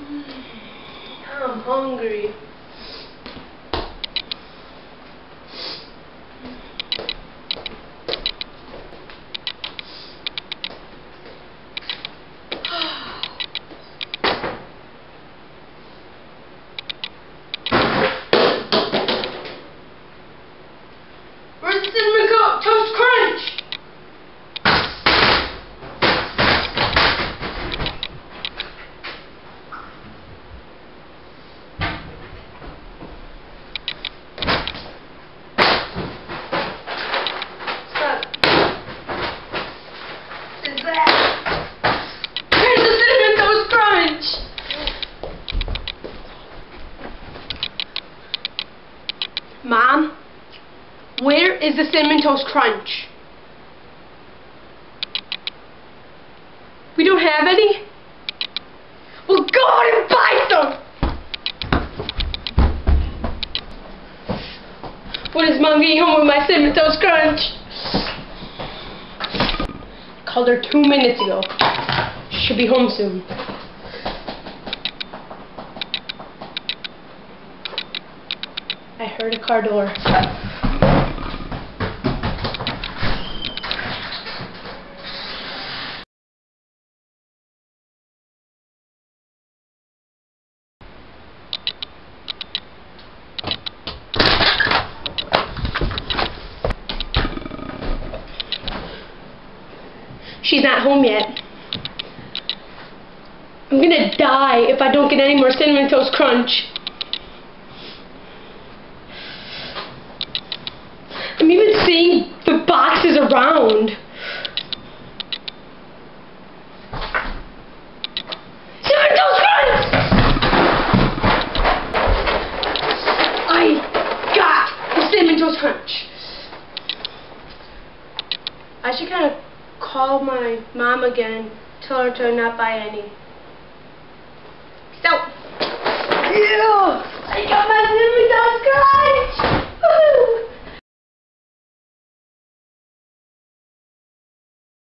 I'm hungry. Where's the Cinnamon Toast Crunch? Mom, where is the Cinnamon Toast Crunch? We don't have any? Well, go out and buy some! When is Mom getting home with my Cinnamon Toast Crunch? Called her 2 minutes ago. She'll be home soon. I heard a car door. She's not home yet. I'm gonna die if I don't get any more Cinnamon Toast Crunch. I'm even seeing the boxes around. Cinnamon Toast Crunch! I got the Cinnamon Toast Crunch. I should kind of call my mom again, tell her to not buy any. Peace out. Yeah.